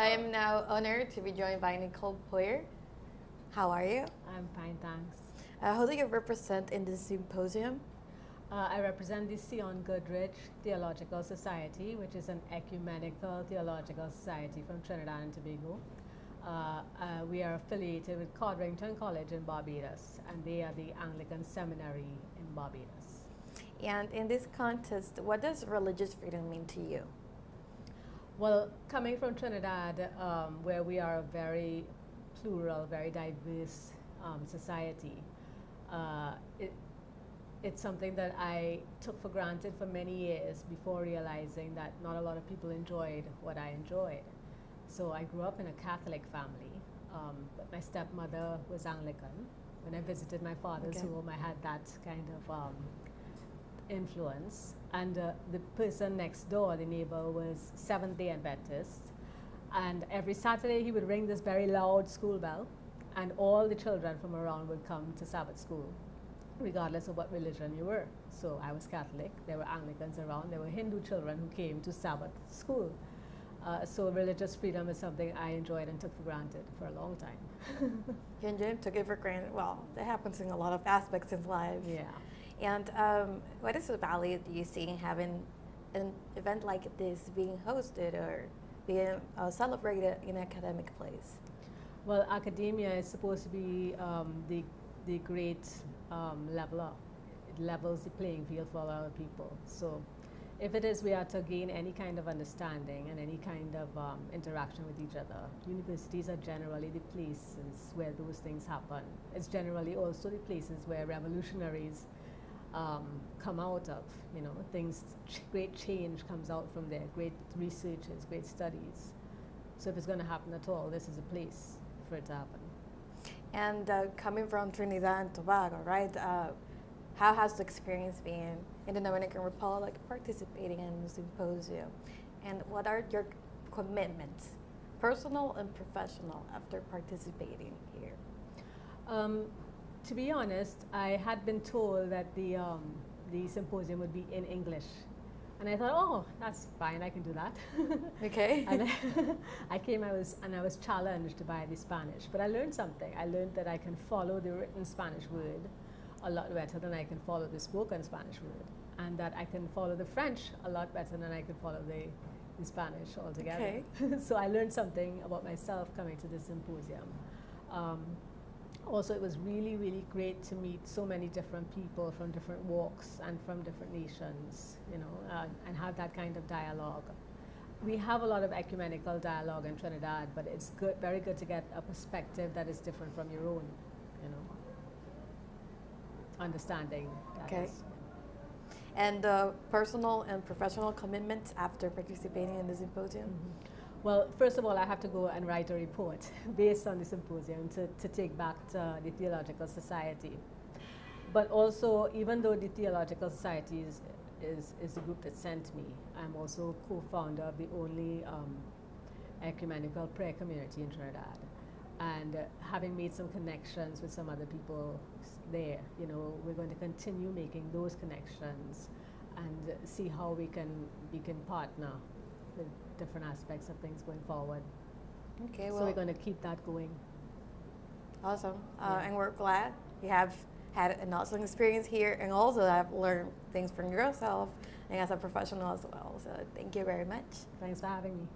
I am now honored to be joined by Nicole Poyer. How are you? I'm fine, thanks. Who do you represent in this symposium? I represent the Sion Goodrich Theological Society, which is an ecumenical theological society from Trinidad and Tobago. We are affiliated with Codrington College in Barbados, and they are the Anglican Seminary in Barbados. And in this contest, what does religious freedom mean to you? Well, coming from Trinidad, where we are a very plural, very diverse society, it's something that I took for granted for many years before realizing that not a lot of people enjoyed what I enjoyed. So I grew up in a Catholic family, but my stepmother was Anglican. When I visited my father's home, I had that kind of influence. And the person next door, the neighbor, was Seventh-day Adventist. And every Saturday he would ring this very loud school bell, and all the children from around would come to Sabbath school, regardless of what religion you were. So I was Catholic, there were Anglicans around, there were Hindu children who came to Sabbath school. So religious freedom is something I enjoyed and took for granted for a long time. You enjoyed and took it for granted. Well, that happens in a lot of aspects of life. Yeah. And what is the value do you see in having an event like this being hosted or being celebrated in an academic place? Well, academia is supposed to be the great leveler. It levels the playing field for a lot of people. So if it is we are to gain any kind of understanding and any kind of interaction with each other, universities are generally the places where those things happen. It's generally also the places where revolutionaries come out of, great change comes out from there, great researches, great studies. So if it's going to happen at all, this is a place for it to happen. And coming from Trinidad and Tobago, right? How has the experience been in the Dominican Republic participating in the symposium? And what are your commitments, personal and professional, after participating here? To be honest, I had been told that the symposium would be in English. And I thought, oh, that's fine, I can do that. Okay. And I came, I was challenged by the Spanish. But I learned something. I learned that I can follow the written Spanish word a lot better than I can follow the spoken Spanish word. And that I can follow the French a lot better than I can follow the Spanish altogether. Okay. So I learned something about myself coming to this symposium. Also, it was really, really great to meet so many different people from different walks and from different nations, and have that kind of dialogue. We have a lot of ecumenical dialogue in Trinidad, but it's good, very good to get a perspective that is different from your own, understanding. Okay. And personal and professional commitments after participating in the symposium? Mm-hmm. Well, first of all, I have to go and write a report based on the symposium to take back to the Theological Society. But also, even though the Theological Society is the group that sent me, I'm also co-founder of the only ecumenical prayer community in Trinidad. And having made some connections with some other people there, we're going to continue making those connections and see how we can partner with different aspects of things going forward. Okay, so we're going to keep that going. Awesome. And we're glad you have had an awesome experience here, and also have learned things from yourself and as a professional as well. So thank you very much. Thanks for having me.